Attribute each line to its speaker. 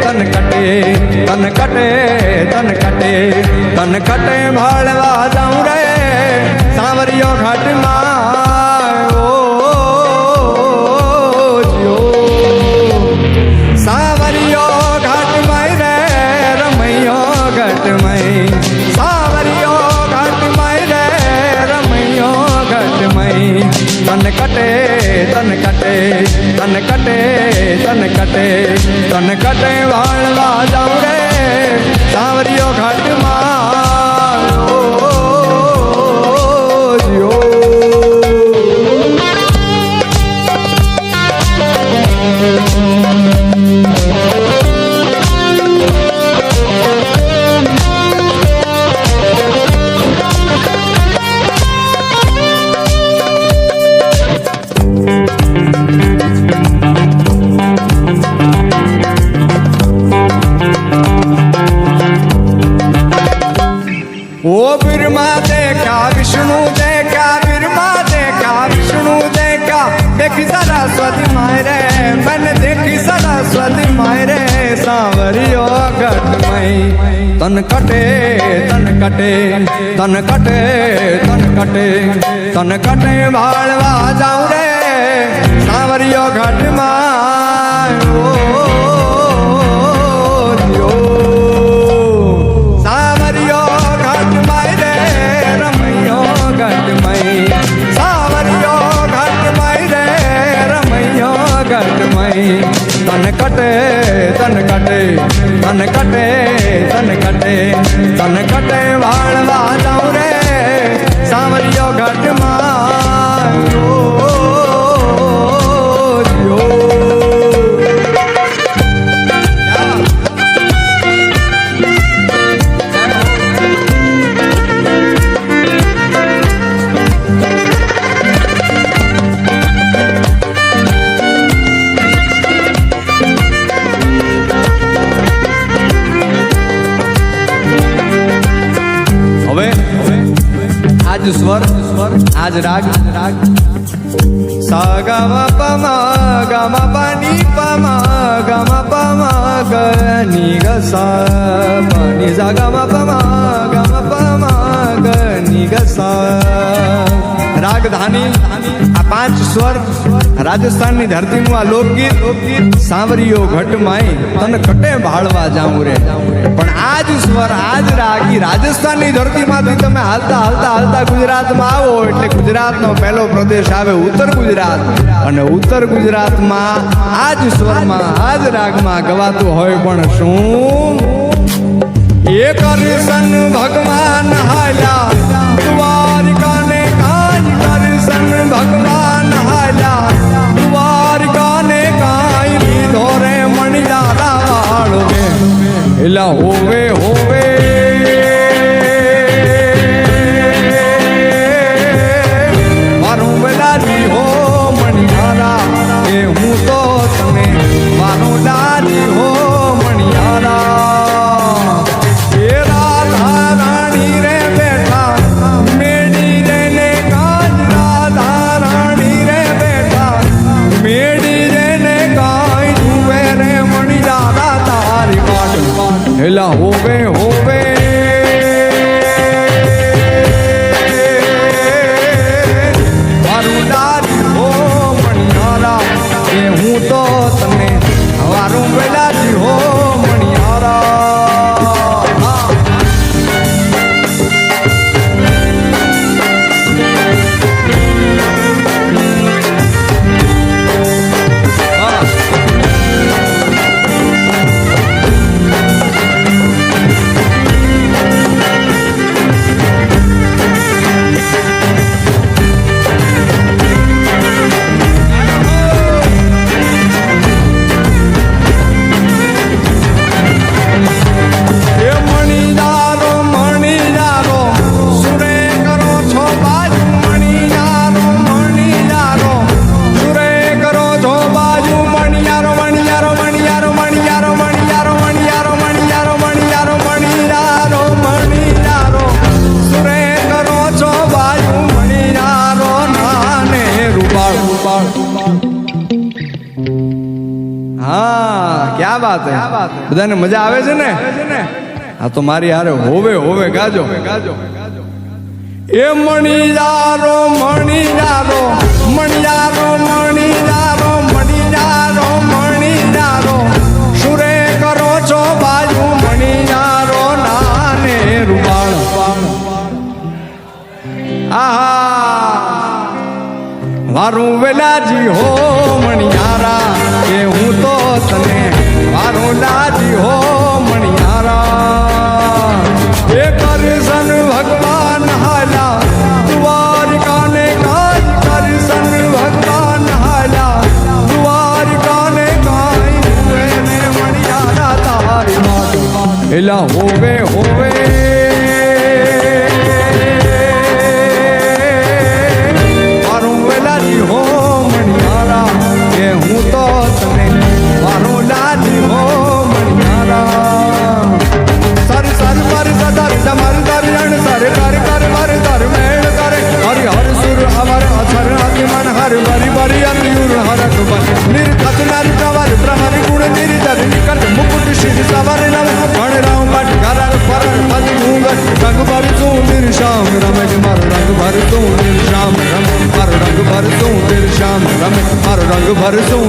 Speaker 1: તન કટે તન કટે તન કટે તન કટે ભાળવા જાઉં રે સાવરિયો ઘાટમાં ઓ જો સાવરિયો ઘાટમાં રે રમૈયો ઘાટમાં સાવરિયો ઘાટમાં રે રમૈયો ઘાટમાં તન કટે તન કટે તન કટે તન કટે તન કટે વાળવા જાઉં રે સાવરિયો ઘાટમાં જો ओ बिरमा देखा विष्णु देखा बिरमा देखा विष्णु देखा देखी सरस्वती मायरे मैंने देखी सरस्वती मायरे सांवरियो घटमई तन कटे तन कटे तन कटे तन कटे तन कटे भाड़वा जाऊं रे सांवरियो घटमा तन कटे तन कटे तन कटे तन कटे तन कटे वाळवा जाऊं रे सांवरियो घाटમાં जो आज स्वर आज राग सा गा मा पा मा गा मा पा नी पा मा गा मा पा मा ग नी ग सा पा नी सा गा मा पा मा गा मा पा मा ग नी ग सा रागधानी आ पांच स्वर राजस्थान नी धरती नु आ लोकगीत सांवरियो घटमाई तन कटे भाळवा जाऊं रे पण आज स्वर आज रागी राजस्थान नी धरती मांथी तमे हालता हालता हालता गुजरात में आवो એટલે गुजरात नो पहलो प्रदेश आवे उत्तर गुजरात અને उत्तर गुजरात में आज स्वर में आज राग में गवातुं होय पण शुं एक करसन भगवान हाल्या द्वारिका ने काज करसन भगवान हाल्या द्वारिका ने काई लीधो रे मणियारा वाळो एला होवे होवे मारू बेलाजी हो मणियारा ए हूँ तो तने मारू लाजी हो मणियारा ए राधा रानी रे बैठा मेरी रे ने काज राधा रानी रे बैठा मेरी रे ने काई जुए रे मणियारा तारी बाट हेला होवे होवे हूँ तो तने हवारू बेलाजी हो मणियारा ક્યા બાત હે બધાને મજા આવે છે ને આ તો મારી હારે હોવે હોવે ગાજો એ મણિયારો મણિયારો મણિયારો મણિયારો મણિયારો મણિયારો સુરે કરો છો બાજુ મણિયારો નાને રૂપાળ આહા વારું વેલાજી હો મણિયારા કે હું તો તને વારું લાજી હો મણિયારા એ કરશન ભગવાન હાલા દ્વારિકાને કાજ કરશન ભગવાન હાલા દ્વારિકાને કાઈ એને મણિયારા તારી વાત એલા હોવે હોવે હો મણિયારા કે હું તો તને મારો લાજી હો મણિયારા સર સર પર સદર જમર દર્યણ સર કર કર મર દર મેળ કરે હરિ હર સુર અમર અસર અતિ મન હર બરી બરી અંયુર હરક બન નિર્ખત નર પ્રવર પ્રહર ગુણ નિર્જર નિકટ મુકુટ શિર સવર નવ ગણ રામ બટ કરર પરર પદ મુગટ રંગ ભર તું નિર્શામ રમેશ મારો રંગ ભર તું નિર્શામ રમ મારો રંગ ભર તું નિર્શામ રમેશ મારો રંગ ભર તું